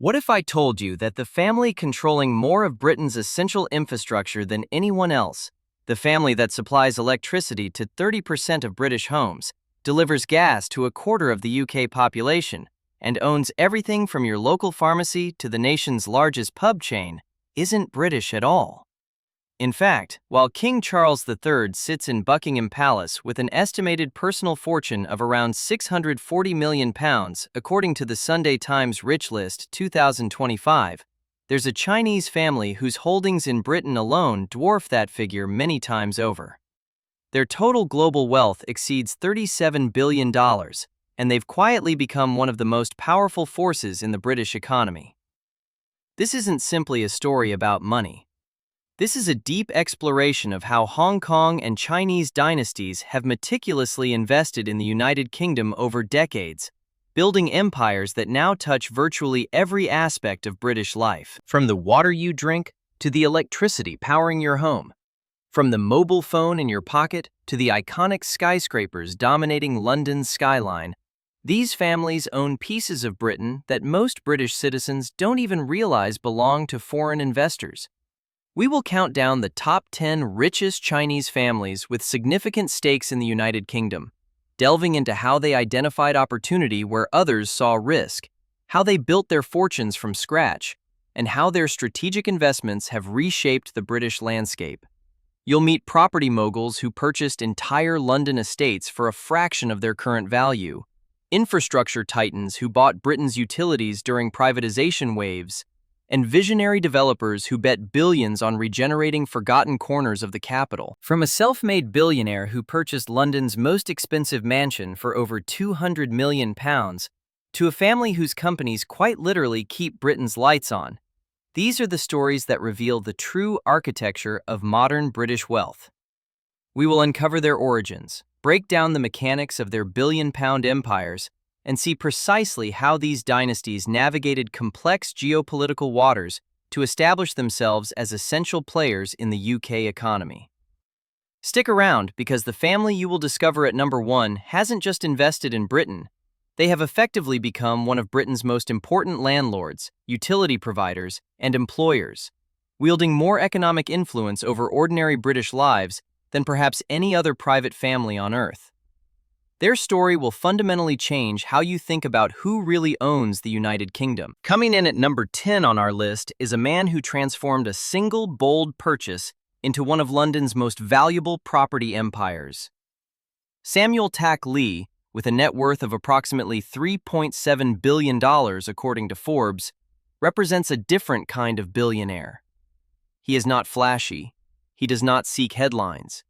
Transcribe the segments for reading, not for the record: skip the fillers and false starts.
What if I told you that the family controlling more of Britain's essential infrastructure than anyone else, the family that supplies electricity to 30% of British homes, delivers gas to a quarter of the UK population, and owns everything from your local pharmacy to the nation's largest pub chain, isn't British at all? In fact, while King Charles III sits in Buckingham Palace with an estimated personal fortune of around £640 million, according to the Sunday Times Rich List 2025, there's a Chinese family whose holdings in Britain alone dwarf that figure many times over. Their total global wealth exceeds $37 billion, and they've quietly become one of the most powerful forces in the British economy. This isn't simply a story about money. This is a deep exploration of how Hong Kong and Chinese dynasties have meticulously invested in the United Kingdom over decades, building empires that now touch virtually every aspect of British life. From the water you drink to the electricity powering your home. From the mobile phone in your pocket to the iconic skyscrapers dominating London's skyline, these families own pieces of Britain that most British citizens don't even realize belong to foreign investors. We will count down the top 10 richest Chinese families with significant stakes in the United Kingdom, delving into how they identified opportunity where others saw risk, how they built their fortunes from scratch, and how their strategic investments have reshaped the British landscape. You'll meet property moguls who purchased entire London estates for a fraction of their current value, infrastructure titans who bought Britain's utilities during privatization waves, and visionary developers who bet billions on regenerating forgotten corners of the capital. From a self-made billionaire who purchased London's most expensive mansion for over £200 million to a family whose companies quite literally keep Britain's lights on, these are the stories that reveal the true architecture of modern British wealth. We will uncover their origins, break down the mechanics of their billion-pound empires, and see precisely how these dynasties navigated complex geopolitical waters to establish themselves as essential players in the UK economy. Stick around, because the family you will discover at number 1 hasn't just invested in Britain, they have effectively become one of Britain's most important landlords, utility providers, and employers, wielding more economic influence over ordinary British lives than perhaps any other private family on Earth. Their story will fundamentally change how you think about who really owns the United Kingdom. Coming in at number 10 on our list is a man who transformed a single bold purchase into one of London's most valuable property empires. Samuel Tack Lee, with a net worth of approximately $3.7 billion according to Forbes, represents a different kind of billionaire. He is not flashy. He does not seek headlines.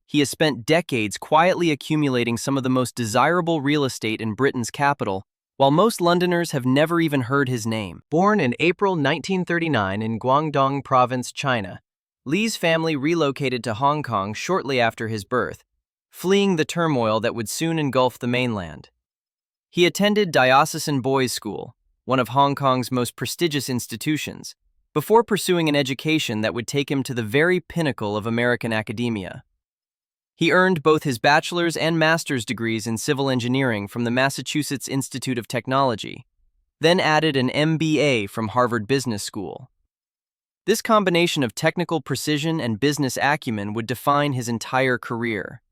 He has spent decades quietly accumulating some of the most desirable real estate in Britain's capital, while most Londoners have never even heard his name. Born in April 1939 in Guangdong Province, China, Lee's family relocated to Hong Kong shortly after his birth, fleeing the turmoil that would soon engulf the mainland. He attended Diocesan Boys' School, one of Hong Kong's most prestigious institutions, before pursuing an education that would take him to the very pinnacle of American academia. He earned both his bachelor's and master's degrees in civil engineering from the Massachusetts Institute of Technology, then added an MBA from Harvard Business School. This combination of technical precision and business acumen would define his entire career.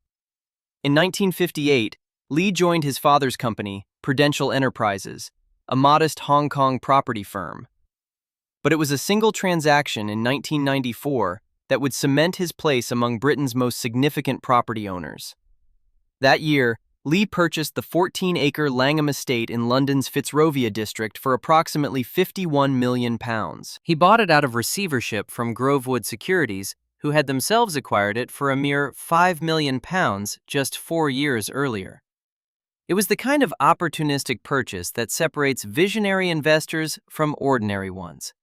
In 1958, Lee joined his father's company, Prudential Enterprises, a modest Hong Kong property firm. But it was a single transaction in 1994 that would cement his place among Britain's most significant property owners. That year, Lee purchased the 14-acre Langham estate in London's Fitzrovia district for approximately £51 million. He bought it out of receivership from Grovewood Securities, who had themselves acquired it for a mere £5 million just 4 years earlier. It was the kind of opportunistic purchase that separates visionary investors from ordinary ones.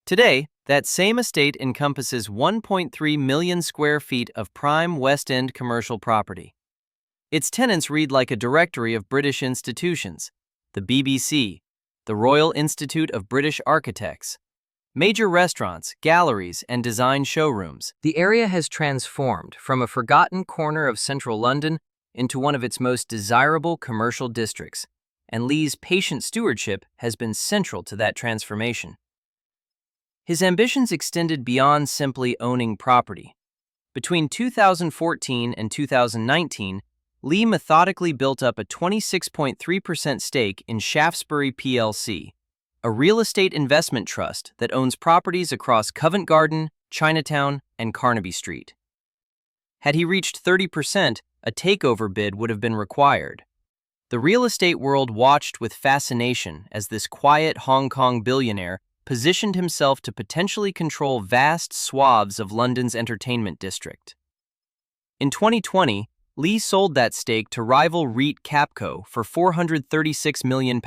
Today, that same estate encompasses 1.3 million square feet of prime West End commercial property. Its tenants read like a directory of British institutions: the BBC, the Royal Institute of British Architects, major restaurants, galleries, and design showrooms. The area has transformed from a forgotten corner of central London into one of its most desirable commercial districts, and Lee's patient stewardship has been central to that transformation. His ambitions extended beyond simply owning property. Between 2014 and 2019, Lee methodically built up a 26.3% stake in Shaftesbury plc, a real estate investment trust that owns properties across Covent Garden, Chinatown, and Carnaby Street. Had he reached 30%, a takeover bid would have been required. The real estate world watched with fascination as this quiet Hong Kong billionaire positioned himself to potentially control vast swaths of London's entertainment district. In 2020, Lee sold that stake to rival REIT Capco for £436 million,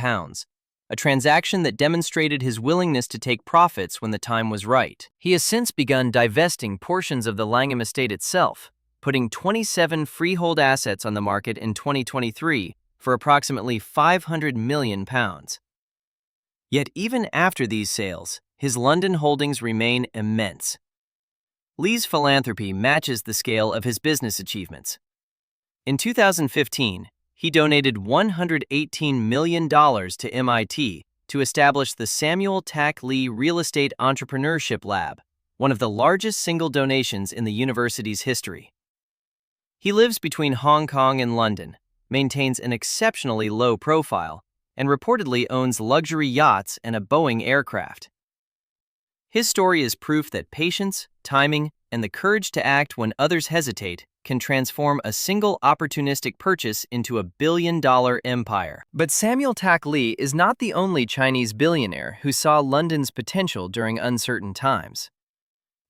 a transaction that demonstrated his willingness to take profits when the time was right. He has since begun divesting portions of the Langham estate itself, putting 27 freehold assets on the market in 2023 for approximately £500 million. Yet even after these sales, his London holdings remain immense. Lee's philanthropy matches the scale of his business achievements. In 2015, he donated $118 million to MIT to establish the Samuel Tack Lee Real Estate Entrepreneurship Lab, one of the largest single donations in the university's history. He lives between Hong Kong and London, maintains an exceptionally low profile, and reportedly owns luxury yachts and a Boeing aircraft. His story is proof that patience, timing, and the courage to act when others hesitate can transform a single opportunistic purchase into a billion-dollar empire. But Samuel Tack Lee is not the only Chinese billionaire who saw London's potential during uncertain times.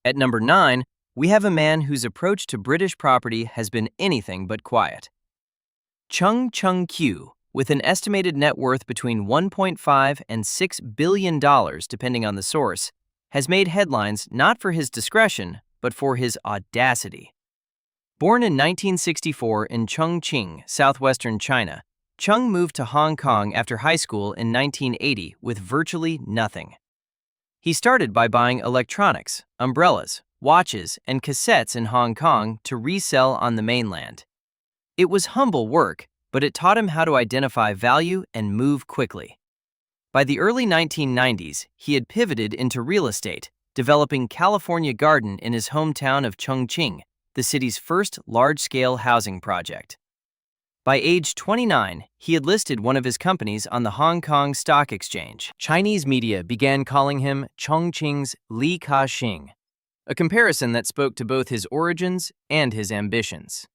At number 9, we have a man whose approach to British property has been anything but quiet. Lee Kum Kee, with an estimated net worth between $1.5 and $6 billion depending on the source, has made headlines not for his discretion, but for his audacity. Born in 1964 in Chongqing, southwestern China, Chung moved to Hong Kong after high school in 1980 with virtually nothing. He started by buying electronics, umbrellas, watches, and cassettes in Hong Kong to resell on the mainland. It was humble work, but it taught him how to identify value and move quickly. By the early 1990s, he had pivoted into real estate, developing California Garden in his hometown of Chongqing, the city's first large-scale housing project. By age 29, he had listed one of his companies on the Hong Kong Stock Exchange. Chinese media began calling him Chongqing's Li Ka-shing, a comparison that spoke to both his origins and his ambitions.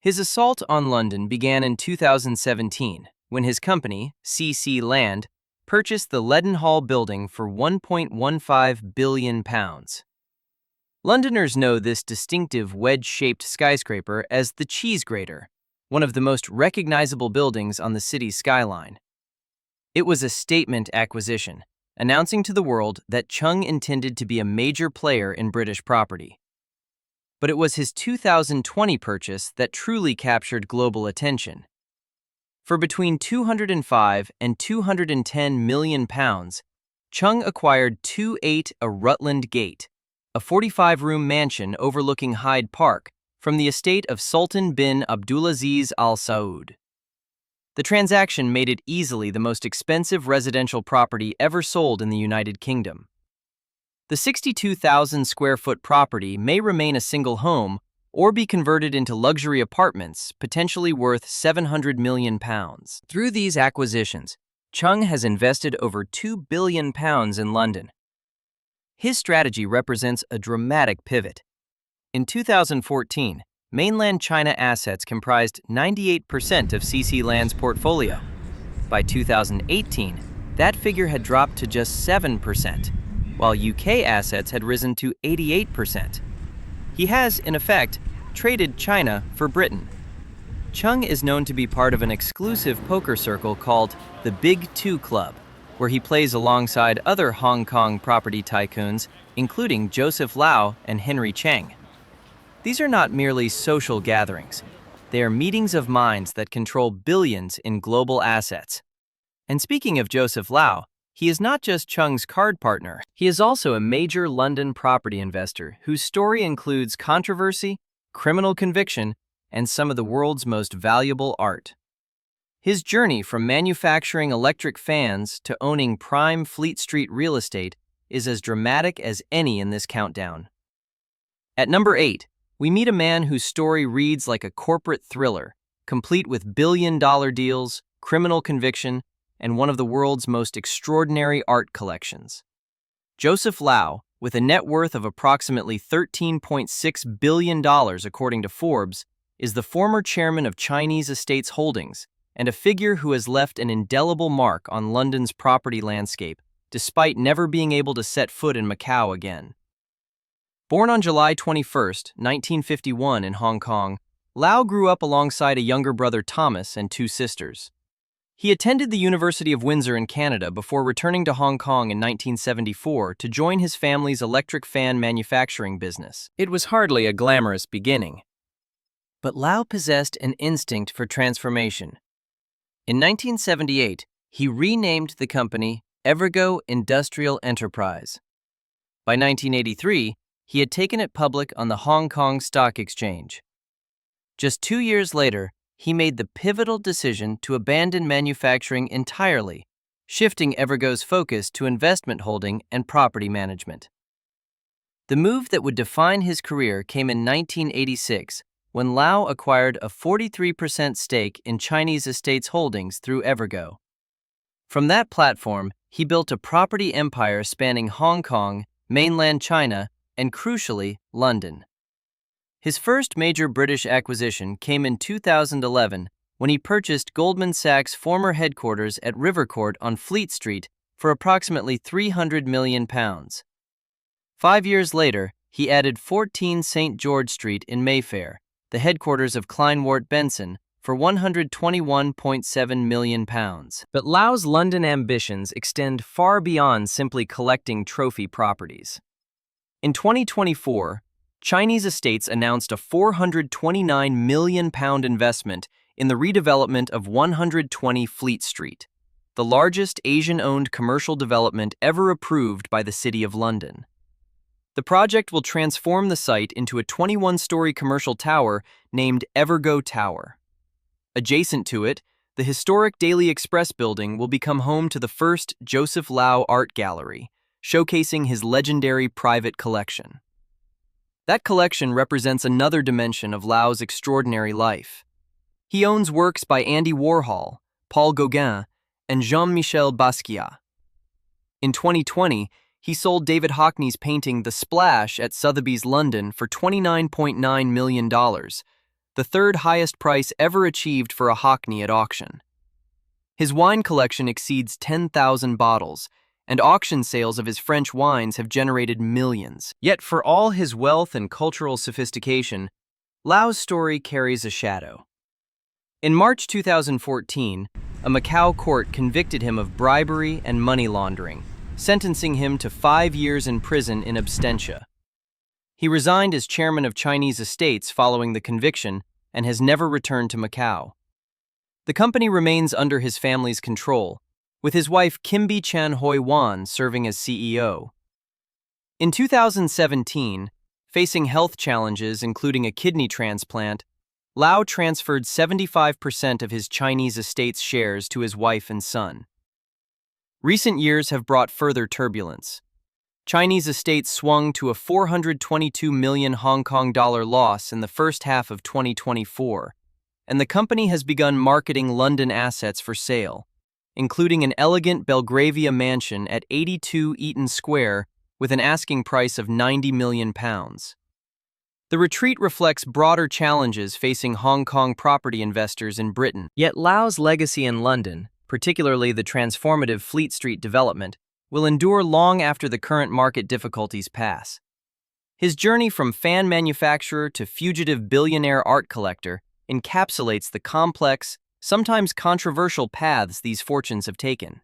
His assault on London began in 2017, when his company, CC Land, purchased the Leadenhall building for £1.15 billion. Londoners know this distinctive wedge-shaped skyscraper as the Cheese Grater, one of the most recognizable buildings on the city's skyline. It was a statement acquisition, announcing to the world that Chung intended to be a major player in British property. But it was his 2020 purchase that truly captured global attention. For between £205 and £210 million, Chung acquired 28 a Rutland Gate, a 45-room mansion overlooking Hyde Park, from the estate of Sultan bin Abdulaziz Al Saud. The transaction made it easily the most expensive residential property ever sold in the United Kingdom. The 62,000-square-foot property may remain a single home or be converted into luxury apartments, potentially worth £700 million. Through these acquisitions, Chung has invested over £2 billion in London. His strategy represents a dramatic pivot. In 2014, mainland China assets comprised 98% of CC Land's portfolio. By 2018, that figure had dropped to just 7%, while UK assets had risen to 88%. He has, in effect, traded China for Britain. Chung is known to be part of an exclusive poker circle called the Big Two Club, where he plays alongside other Hong Kong property tycoons, including Joseph Lau and Henry Cheng. These are not merely social gatherings. They are meetings of minds that control billions in global assets. And speaking of Joseph Lau, he is not just Chung's card partner. He is also a major London property investor whose story includes controversy, criminal conviction, and some of the world's most valuable art. His journey from manufacturing electric fans to owning prime Fleet Street real estate is as dramatic as any in this countdown. At number 8, we meet a man whose story reads like a corporate thriller, complete with billion-dollar deals, criminal conviction, and one of the world's most extraordinary art collections. Joseph Lau, with a net worth of approximately $13.6 billion according to Forbes, is the former chairman of Chinese Estates Holdings and a figure who has left an indelible mark on London's property landscape, despite never being able to set foot in Macau again. Born on July 21, 1951 in Hong Kong, Lau grew up alongside a younger brother Thomas and 2 sisters. He attended the University of Windsor in Canada before returning to Hong Kong in 1974 to join his family's electric fan manufacturing business. It was hardly a glamorous beginning. But Lau possessed an instinct for transformation. In 1978, he renamed the company Evergo Industrial Enterprise. By 1983, he had taken it public on the Hong Kong Stock Exchange. Just 2 years later, he made the pivotal decision to abandon manufacturing entirely, shifting Evergo's focus to investment holding and property management. The move that would define his career came in 1986, when Lau acquired a 43% stake in Chinese Estates Holdings through Evergo. From that platform, he built a property empire spanning Hong Kong, mainland China, and crucially, London. His first major British acquisition came in 2011 when he purchased Goldman Sachs' former headquarters at Rivercourt on Fleet Street for approximately £300 million. 5 years later, he added 14 St. George Street in Mayfair, the headquarters of Kleinwort Benson, for £121.7 million. But Lau's London ambitions extend far beyond simply collecting trophy properties. In 2024, Chinese Estates announced a £429 million investment in the redevelopment of 120 Fleet Street, the largest Asian-owned commercial development ever approved by the City of London. The project will transform the site into a 21-story commercial tower named Evergo Tower. Adjacent to it, the historic Daily Express building will become home to the first Joseph Lau Art Gallery, showcasing his legendary private collection. That collection represents another dimension of Lau's extraordinary life. He owns works by Andy Warhol, Paul Gauguin, and Jean-Michel Basquiat. In 2020, he sold David Hockney's painting The Splash at Sotheby's London for $29.9 million, the third highest price ever achieved for a Hockney at auction. His wine collection exceeds 10,000 bottles, and auction sales of his French wines have generated millions. Yet for all his wealth and cultural sophistication, Lau's story carries a shadow. In March 2014, a Macau court convicted him of bribery and money laundering, sentencing him to 5 years in prison in absentia. He resigned as chairman of Chinese Estates following the conviction and has never returned to Macau. The company remains under his family's control, with his wife Kimbi Chan Hoi Wan serving as CEO. In 2017, facing health challenges including a kidney transplant, Lau transferred 75% of his Chinese Estates shares to his wife and son. Recent years have brought further turbulence. Chinese Estates swung to a 422 million Hong Kong dollar loss in the first half of 2024, and the company has begun marketing London assets for sale, including an elegant Belgravia mansion at 82 Eaton Square with an asking price of £90 million. The retreat reflects broader challenges facing Hong Kong property investors in Britain. Yet Lau's legacy in London, particularly the transformative Fleet Street development, will endure long after the current market difficulties pass. His journey from fan manufacturer to fugitive billionaire art collector encapsulates the complex, sometimes controversial paths these fortunes have taken.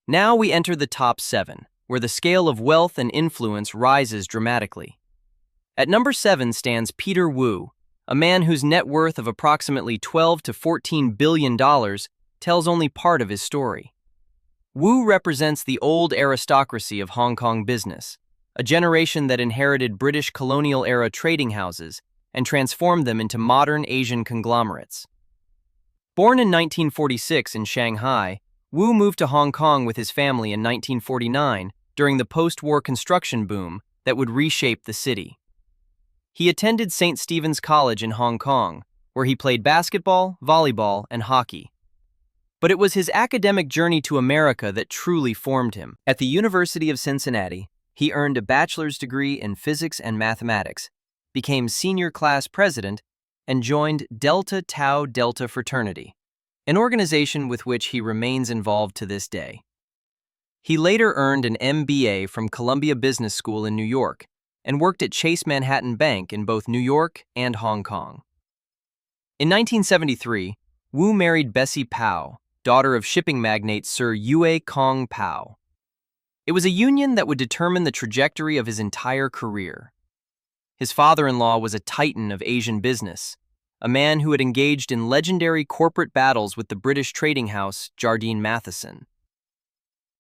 Now we enter the top 7, where the scale of wealth and influence rises dramatically. At number 7 stands Peter Wu, a man whose net worth of approximately $12 to $14 billion tells only part of his story. Wu represents the old aristocracy of Hong Kong business, a generation that inherited British colonial-era trading houses and transformed them into modern Asian conglomerates. Born in 1946 in Shanghai, Wu moved to Hong Kong with his family in 1949 during the post-war construction boom that would reshape the city. He attended St. Stephen's College in Hong Kong, where he played basketball, volleyball, and hockey. But it was his academic journey to America that truly formed him. At the University of Cincinnati, he earned a bachelor's degree in physics and mathematics, became senior class president, and joined Delta Tau Delta fraternity, an organization with which he remains involved to this day. He later earned an MBA from Columbia Business School in New York and worked at Chase Manhattan Bank in both New York and Hong Kong. In 1973, Wu married Bessie Pao, daughter of shipping magnate Sir Yue Kong Pao. It was a union that would determine the trajectory of his entire career. His father-in-law was a titan of Asian business, a man who had engaged in legendary corporate battles with the British trading house Jardine Matheson.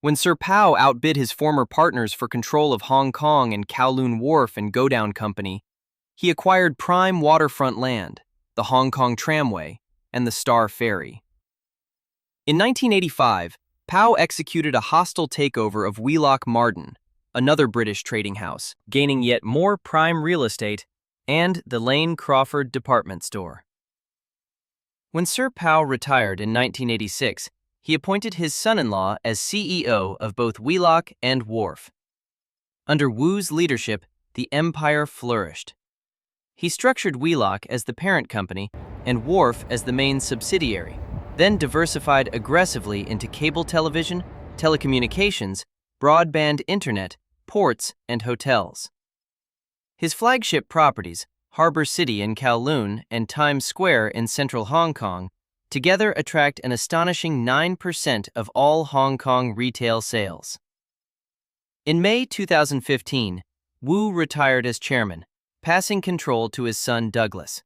When Sir Pao outbid his former partners for control of Hong Kong and Kowloon Wharf and Godown Company, he acquired prime waterfront land, the Hong Kong Tramway, and the Star Ferry. In 1985, Pao executed a hostile takeover of Wheelock Marden, another British trading house, gaining yet more prime real estate and the Lane Crawford department store. When Sir Pao retired in 1986, he appointed his son-in-law as CEO of both Wheelock and Wharf. Under Wu's leadership, the empire flourished. He structured Wheelock as the parent company and Wharf as the main subsidiary, then diversified aggressively into cable television, telecommunications, broadband internet, ports, and hotels. His flagship properties, Harbor City in Kowloon and Times Square in central Hong Kong, together attract an astonishing 9% of all Hong Kong retail sales. In May 2015, Wu retired as chairman, passing control to his son Douglas.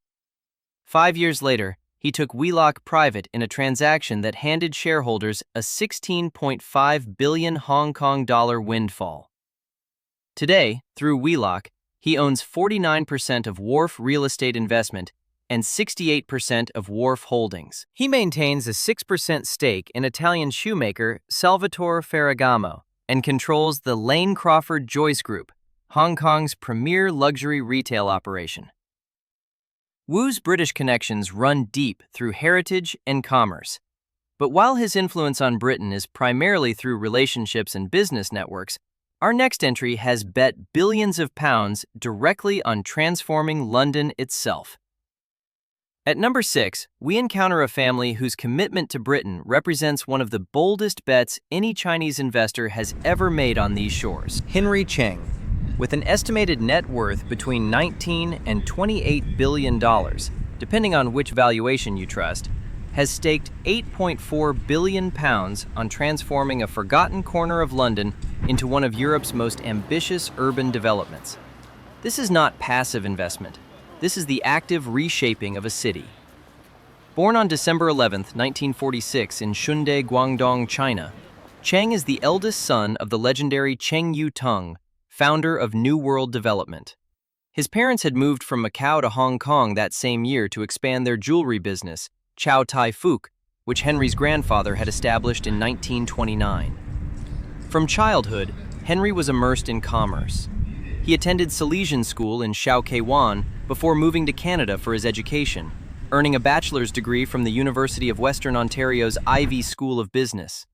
5 years later, he took Wheelock private in a transaction that handed shareholders a 16.5 billion Hong Kong dollar windfall. Today, through Wheelock, he owns 49% of Wharf Real Estate Investment and 68% of Wharf Holdings. He maintains a 6% stake in Italian shoemaker Salvatore Ferragamo and controls the Lane Crawford Joyce Group, Hong Kong's premier luxury retail operation. Wu's British connections run deep through heritage and commerce. But while his influence on Britain is primarily through relationships and business networks, our next entry has bet billions of pounds directly on transforming London itself. At number 6, we encounter a family whose commitment to Britain represents one of the boldest bets any Chinese investor has ever made on these shores. Henry Cheng, with an estimated net worth between $19 and $28 billion, depending on which valuation you trust, has staked £8.4 billion on transforming a forgotten corner of London into one of Europe's most ambitious urban developments. This is not passive investment. This is the active reshaping of a city. Born on December 11, 1946 in Shunde, Guangdong, China, Cheng is the eldest son of the legendary Cheng Yu-tung, founder of New World Development. His parents had moved from Macau to Hong Kong that same year to expand their jewelry business, Chow Tai Fook, which Henry's grandfather had established in 1929. From childhood, Henry was immersed in commerce. He attended Salesian School in Shao Kei Wan before moving to Canada for his education, earning a bachelor's degree from the University of Western Ontario's Ivey School of Business.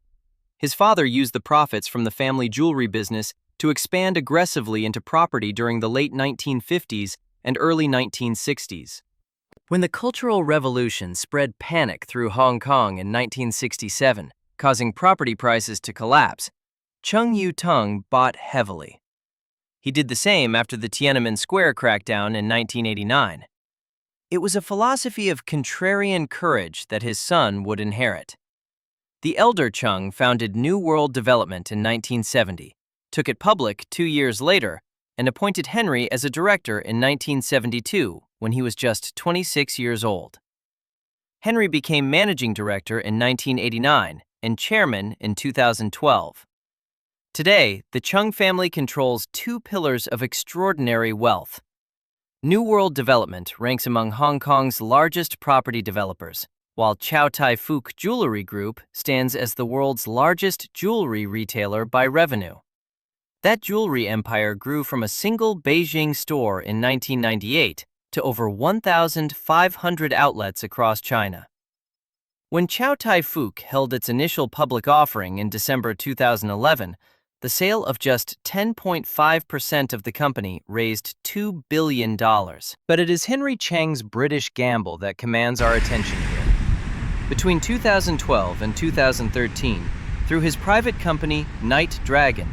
His father used the profits from the family jewelry business to expand aggressively into property during the late 1950s and early 1960s. When the Cultural Revolution spread panic through Hong Kong in 1967, causing property prices to collapse, Cheng Yu-tung bought heavily. He did the same after the Tiananmen Square crackdown in 1989. It was a philosophy of contrarian courage that his son would inherit. The elder Cheng founded New World Development in 1970, took it public 2 years later, and appointed Henry as a director in 1972 when he was just 26 years old. Henry became managing director in 1989 and chairman in 2012. Today, the Cheng family controls 2 pillars of extraordinary wealth. New World Development ranks among Hong Kong's largest property developers, while Chow Tai Fook Jewelry Group stands as the world's largest jewelry retailer by revenue. That jewelry empire grew from a single Beijing store in 1998 to over 1,500 outlets across China. When Chow Tai Fook held its initial public offering in December 2011, the sale of just 10.5% of the company raised $2 billion. But it is Henry Cheng's British gamble that commands our attention here. Between 2012 and 2013, through his private company, Night Dragon,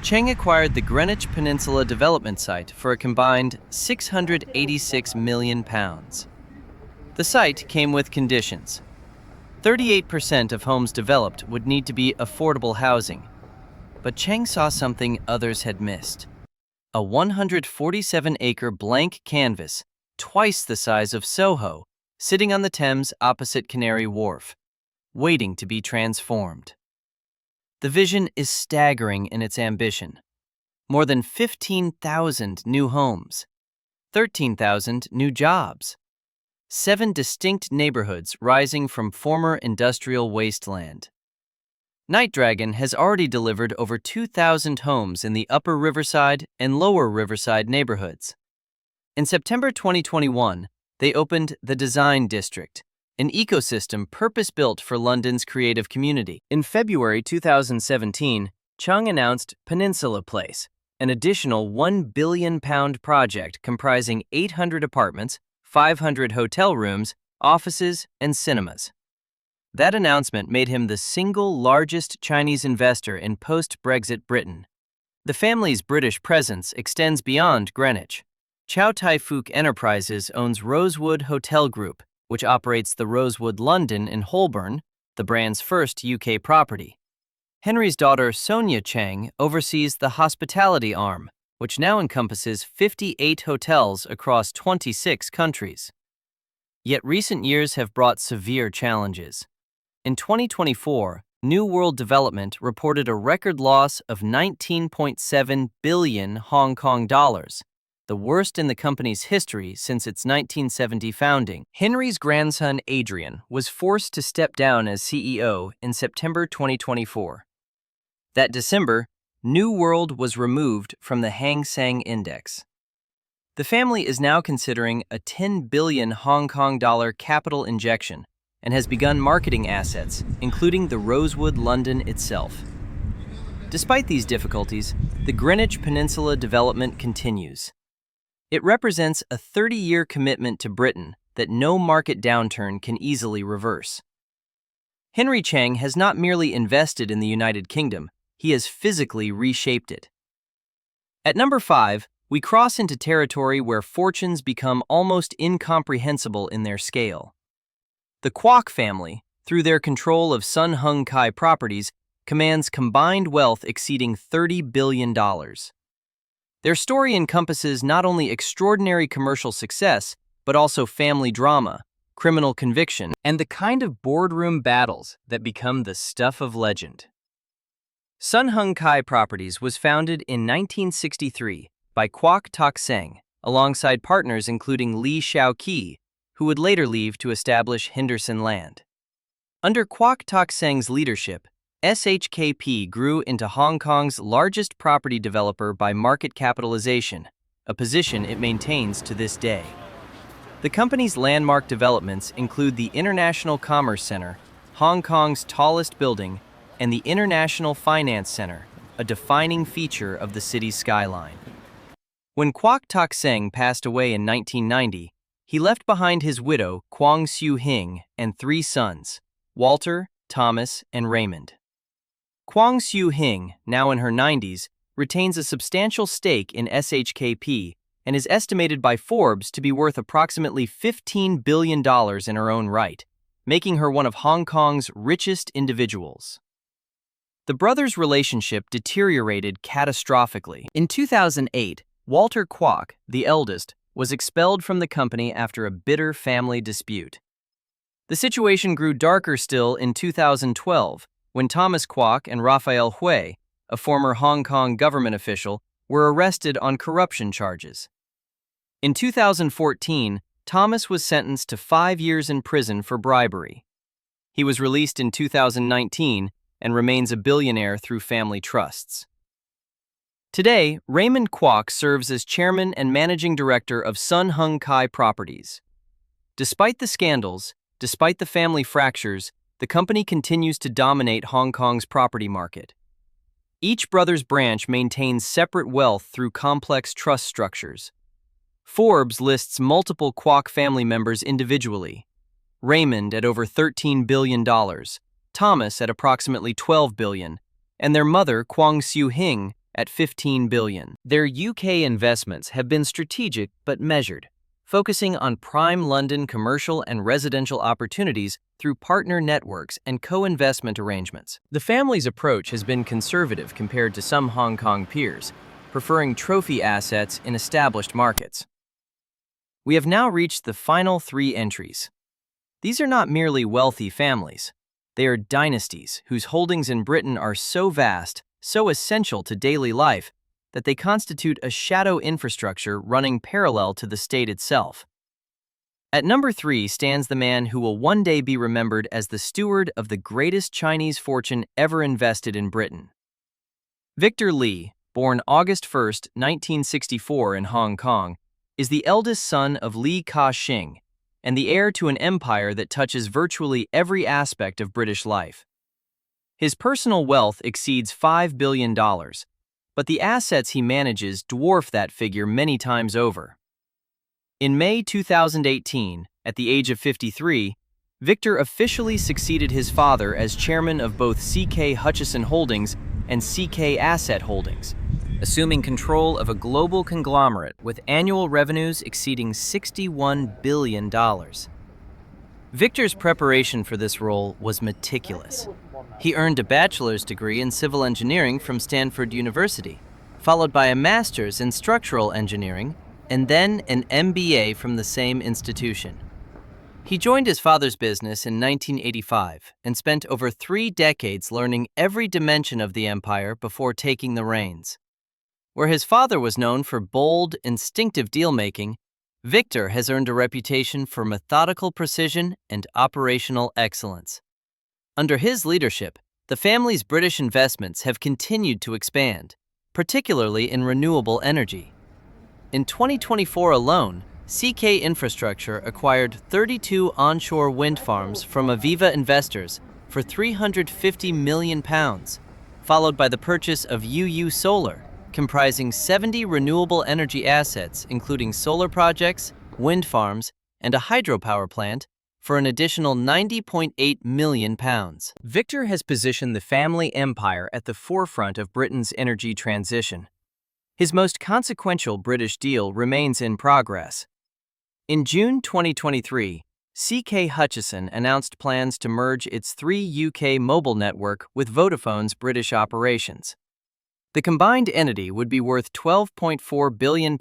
Cheng acquired the Greenwich Peninsula development site for a combined £686 million. The site came with conditions. 38% of homes developed would need to be affordable housing. But Cheng saw something others had missed. A 147-acre blank canvas, twice the size of Soho, sitting on the Thames opposite Canary Wharf, waiting to be transformed. The vision is staggering in its ambition. More than 15,000 new homes, 13,000 new jobs, 7 distinct neighborhoods rising from former industrial wasteland. Night Dragon has already delivered over 2,000 homes in the Upper Riverside and Lower Riverside neighborhoods. In September 2021, they opened the Design District, an ecosystem purpose-built for London's creative community. In February 2017, Cheng announced Peninsula Place, an additional £1 billion project comprising 800 apartments, 500 hotel rooms, offices, and cinemas. That announcement made him the single largest Chinese investor in post-Brexit Britain. The family's British presence extends beyond Greenwich. Chow Tai Fook Enterprises owns Rosewood Hotel Group, which operates the Rosewood London in Holborn, the brand's first UK property. Henry's daughter Sonia Cheng oversees the hospitality arm, which now encompasses 58 hotels across 26 countries. Yet recent years have brought severe challenges. In 2024, New World Development reported a record loss of 19.7 billion Hong Kong dollars, the worst in the company's history since its 1970 founding. Henry's grandson Adrian was forced to step down as CEO in September 2024. That December, New World was removed from the Hang Seng Index. The family is now considering a 10 billion Hong Kong dollar capital injection and has begun marketing assets, including the Rosewood London itself. Despite these difficulties, the Greenwich Peninsula development continues. It represents a 30-year commitment to Britain that no market downturn can easily reverse. Henry Cheng has not merely invested in the United Kingdom, he has physically reshaped it. At number 5, we cross into territory where fortunes become almost incomprehensible in their scale. The Kwok family, through their control of Sun Hung Kai Properties, commands combined wealth exceeding $30 billion. Their story encompasses not only extraordinary commercial success, but also family drama, criminal conviction, and the kind of boardroom battles that become the stuff of legend. Sun Hung Kai Properties was founded in 1963 by Kwok Tok Seng, alongside partners including Lee Kum Kee, who would later leave to establish Henderson Land. Under Kwok Tok Seng's leadership, SHKP grew into Hong Kong's largest property developer by market capitalization, a position it maintains to this day. The company's landmark developments include the International Commerce Center, Hong Kong's tallest building, and the International Finance Center, a defining feature of the city's skyline. When Kwok Tok Seng passed away in 1990, he left behind his widow, Kwong Siu Hing, and 3 sons, Walter, Thomas, and Raymond. Kwong Siu Hing, now in her 90s, retains a substantial stake in SHKP and is estimated by Forbes to be worth approximately $15 billion in her own right, making her one of Hong Kong's richest individuals. The brothers' relationship deteriorated catastrophically. In 2008, Walter Kwok, the eldest, was expelled from the company after a bitter family dispute. The situation grew darker still in 2012, when Thomas Kwok and Raphael Hui, a former Hong Kong government official, were arrested on corruption charges. In 2014, Thomas was sentenced to 5 years in prison for bribery. He was released in 2019 and remains a billionaire through family trusts. Today, Raymond Kwok serves as chairman and managing director of Sun Hung Kai Properties. Despite the scandals, despite the family fractures, the company continues to dominate Hong Kong's property market. Each brother's branch maintains separate wealth through complex trust structures. Forbes lists multiple Kwok family members individually. Raymond at over $13 billion, Thomas at approximately $12 billion, and their mother, Kwong Siu-hing, at $15 billion. Their UK investments have been strategic but measured, focusing on prime London commercial and residential opportunities through partner networks and co-investment arrangements. The family's approach has been conservative compared to some Hong Kong peers, preferring trophy assets in established markets. We have now reached the final 3 entries. These are not merely wealthy families. They are dynasties whose holdings in Britain are so vast, so essential to daily life, that they constitute a shadow infrastructure running parallel to the state itself. At number 3 stands the man who will one day be remembered as the steward of the greatest Chinese fortune ever invested in Britain. Victor Lee, born August 1, 1964 in Hong Kong, is the eldest son of Lee Ka-shing and the heir to an empire that touches virtually every aspect of British life. His personal wealth exceeds $5 billion, but the assets he manages dwarf that figure many times over. In May 2018, at the age of 53, Victor officially succeeded his father as chairman of both CK Hutchison Holdings and CK Asset Holdings, assuming control of a global conglomerate with annual revenues exceeding $61 billion. Victor's preparation for this role was meticulous. He earned a bachelor's degree in civil engineering from Stanford University, followed by a master's in structural engineering, and then an MBA from the same institution. He joined his father's business in 1985 and spent over 3 decades learning every dimension of the empire before taking the reins. Where his father was known for bold, instinctive deal-making, Victor has earned a reputation for methodical precision and operational excellence. Under his leadership, the family's British investments have continued to expand, particularly in renewable energy. In 2024 alone, CK Infrastructure acquired 32 onshore wind farms from Aviva investors for £350 million, followed by the purchase of UU Solar, comprising 70 renewable energy assets including solar projects, wind farms, and a hydropower plant for an additional £90.8 million. Victor has positioned the family empire at the forefront of Britain's energy transition. His most consequential British deal remains in progress. In June 2023, CK Hutchison announced plans to merge its 3 UK mobile network with Vodafone's British operations. The combined entity would be worth £12.4 billion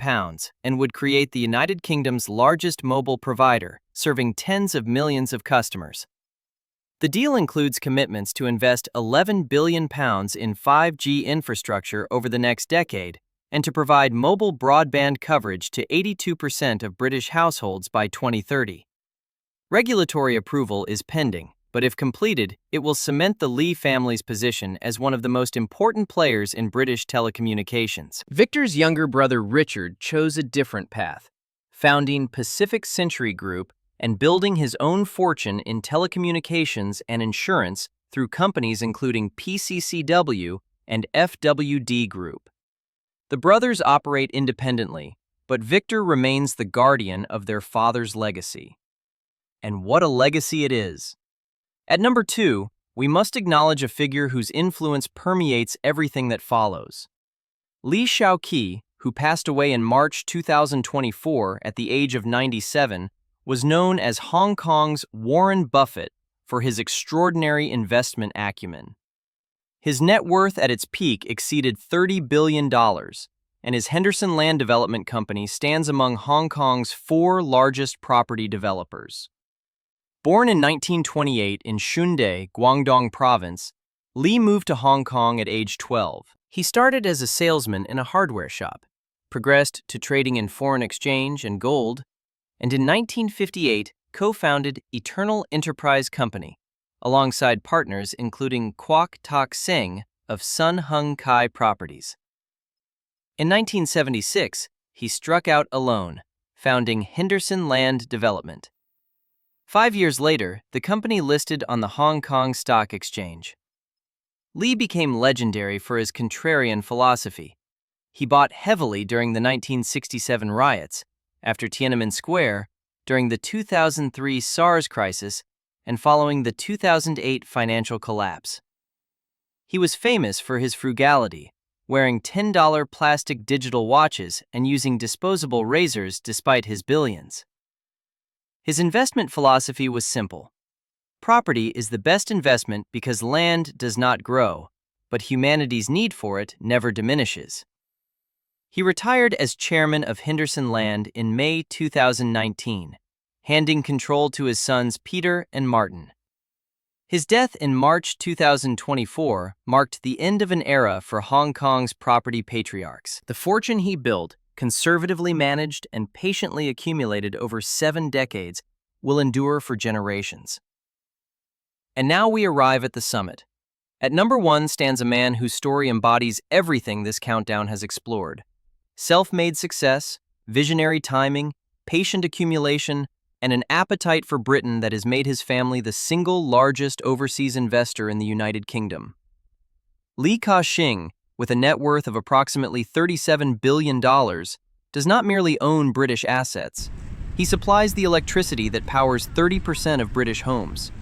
and would create the United Kingdom's largest mobile provider, serving tens of millions of customers. The deal includes commitments to invest £11 billion in 5G infrastructure over the next decade and to provide mobile broadband coverage to 82% of British households by 2030. Regulatory approval is pending, but if completed, it will cement the Lee family's position as one of the most important players in British telecommunications. Victor's younger brother Richard chose a different path, founding Pacific Century Group and building his own fortune in telecommunications and insurance through companies including PCCW and FWD Group. The brothers operate independently, but Victor remains the guardian of their father's legacy. And what a legacy it is! At number 2, we must acknowledge a figure whose influence permeates everything that follows. Lee Kum Kee, who passed away in March 2024 at the age of 97, was known as Hong Kong's Warren Buffett for his extraordinary investment acumen. His net worth at its peak exceeded $30 billion, and his Henderson Land Development Company stands among Hong Kong's 4 largest property developers. Born in 1928 in Shunde, Guangdong Province, Lee moved to Hong Kong at age 12. He started as a salesman in a hardware shop, progressed to trading in foreign exchange and gold, and in 1958 co-founded Eternal Enterprise Company, alongside partners including Kwok Tak Seng of Sun Hung Kai Properties. In 1976, he struck out alone, founding Henderson Land Development. 5 years later, the company listed on the Hong Kong Stock Exchange. Lee became legendary for his contrarian philosophy. He bought heavily during the 1967 riots, after Tiananmen Square, during the 2003 SARS crisis, and following the 2008 financial collapse. He was famous for his frugality, wearing $10 plastic digital watches and using disposable razors despite his billions. His investment philosophy was simple. Property is the best investment because land does not grow, but humanity's need for it never diminishes. He retired as chairman of Henderson Land in May 2019, handing control to his sons Peter and Martin. His death in March 2024 marked the end of an era for Hong Kong's property patriarchs. The fortune he built, conservatively managed and patiently accumulated over 7 decades, will endure for generations. And now we arrive at the summit. At number 1 stands a man whose story embodies everything this countdown has explored. Self-made success, visionary timing, patient accumulation, and an appetite for Britain that has made his family the single largest overseas investor in the United Kingdom. Lee Kum Kee, with a net worth of approximately $37 billion, does not merely own British assets. He supplies the electricity that powers 30% of British homes.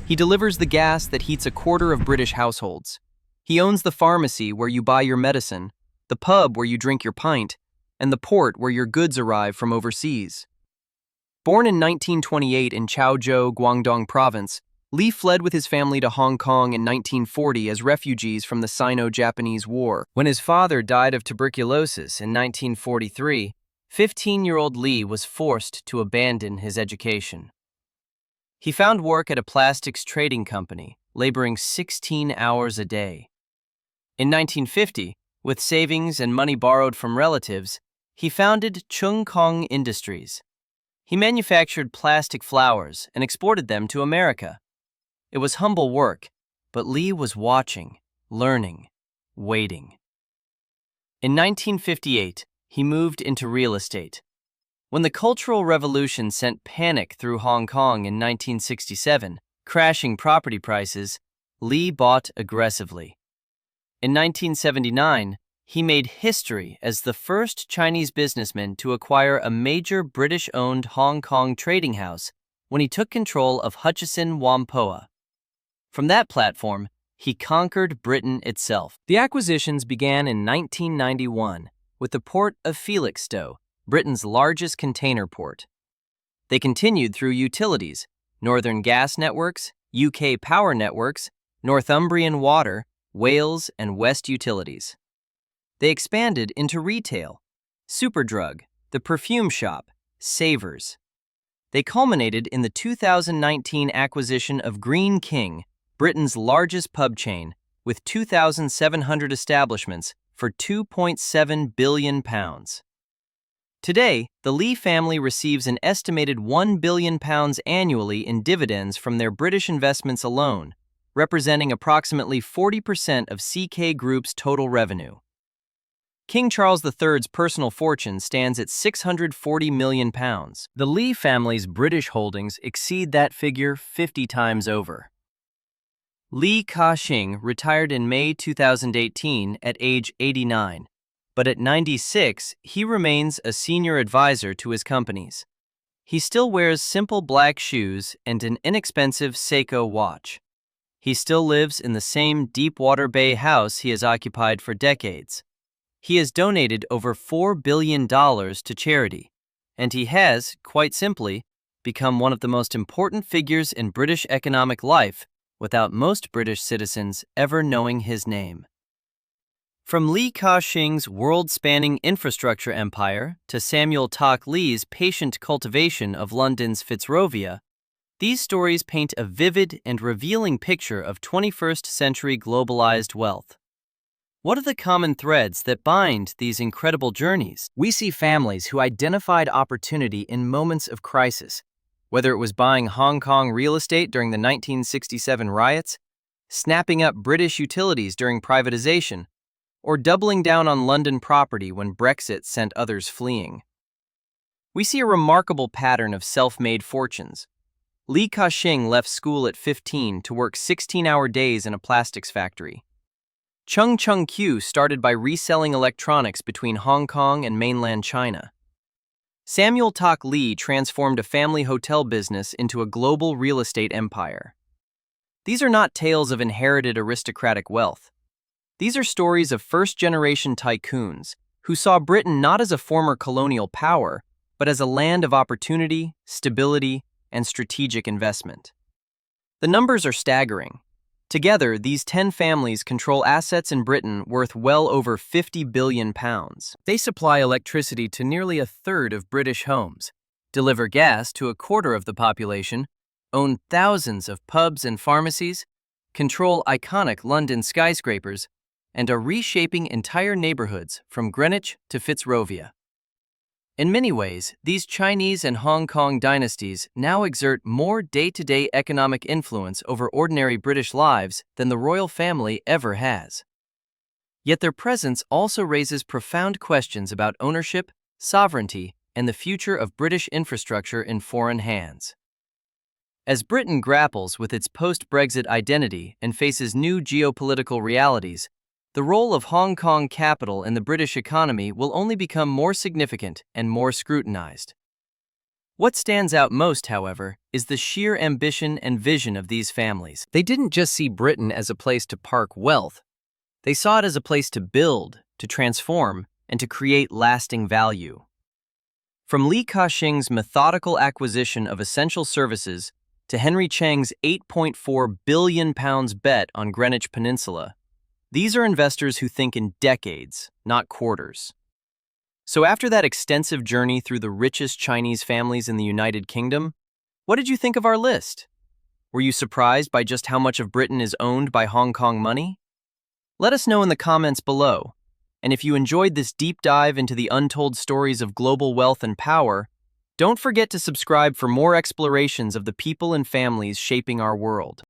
He delivers the gas that heats a quarter of British households. He owns the pharmacy where you buy your medicine, the pub where you drink your pint, and the port where your goods arrive from overseas. Born in 1928 in Chaozhou, Guangdong Province, Lee fled with his family to Hong Kong in 1940 as refugees from the Sino-Japanese War. When his father died of tuberculosis in 1943, 15-year-old Lee was forced to abandon his education. He found work at a plastics trading company, laboring 16 hours a day. In 1950, with savings and money borrowed from relatives, he founded Chung Kong Industries. He manufactured plastic flowers and exported them to America. It was humble work, but Lee was watching, learning, waiting. In 1958, he moved into real estate. When the Cultural Revolution sent panic through Hong Kong in 1967, crashing property prices, Lee bought aggressively. In 1979, he made history as the first Chinese businessman to acquire a major British-owned Hong Kong trading house when he took control of Hutchison Whampoa. From that platform, he conquered Britain itself. The acquisitions began in 1991 with the port of Felixstowe, Britain's largest container port. They continued through utilities, Northern Gas Networks, UK Power Networks, Northumbrian Water, Wales, and West Utilities. They expanded into retail, Superdrug, the perfume shop, Savers. They culminated in the 2019 acquisition of Greene King, Britain's largest pub chain, with 2,700 establishments for £2.7 billion. Today, the Lee family receives an estimated £1 billion annually in dividends from their British investments alone, representing approximately 40% of CK Group's total revenue. King Charles III's personal fortune stands at £640 million. The Lee family's British holdings exceed that figure 50 times over. Lee Kum Kee retired in May 2018 at age 89, but at 96, he remains a senior advisor to his companies. He still wears simple black shoes and an inexpensive Seiko watch. He still lives in the same Deepwater Bay house he has occupied for decades. He has donated over $4 billion to charity, and he has, quite simply, become one of the most important figures in British economic life without most British citizens ever knowing his name. From Lee Kum Kee's world-spanning infrastructure empire to Samuel Tak Lee's patient cultivation of London's Fitzrovia, these stories paint a vivid and revealing picture of 21st-century globalized wealth. What are the common threads that bind these incredible journeys? We see families who identified opportunity in moments of crisis, whether it was buying Hong Kong real estate during the 1967 riots, snapping up British utilities during privatization, or doubling down on London property when Brexit sent others fleeing. We see a remarkable pattern of self-made fortunes. Lee Kum Kee left school at 15 to work 16-hour days in a plastics factory. Lee Kum Kee started by reselling electronics between Hong Kong and mainland China. Samuel Tak Lee transformed a family hotel business into a global real estate empire. These are not tales of inherited aristocratic wealth. These are stories of first-generation tycoons who saw Britain not as a former colonial power, but as a land of opportunity, stability, and strategic investment. The numbers are staggering. Together, these 10 families control assets in Britain worth well over £50 billion. They supply electricity to nearly a third of British homes, deliver gas to a quarter of the population, own thousands of pubs and pharmacies, control iconic London skyscrapers, and are reshaping entire neighborhoods from Greenwich to Fitzrovia. In many ways, these Chinese and Hong Kong dynasties now exert more day-to-day economic influence over ordinary British lives than the royal family ever has. Yet their presence also raises profound questions about ownership, sovereignty, and the future of British infrastructure in foreign hands. As Britain grapples with its post-Brexit identity and faces new geopolitical realities, the role of Hong Kong capital in the British economy will only become more significant and more scrutinized. What stands out most, however, is the sheer ambition and vision of these families. They didn't just see Britain as a place to park wealth. They saw it as a place to build, to transform, and to create lasting value. From Lee Kum Kee's methodical acquisition of essential services to Henry Cheng's £8.4 billion bet on Greenwich Peninsula, these are investors who think in decades, not quarters. So after that extensive journey through the richest Chinese families in the United Kingdom, what did you think of our list? Were you surprised by just how much of Britain is owned by Hong Kong money? Let us know in the comments below. And if you enjoyed this deep dive into the untold stories of global wealth and power, don't forget to subscribe for more explorations of the people and families shaping our world.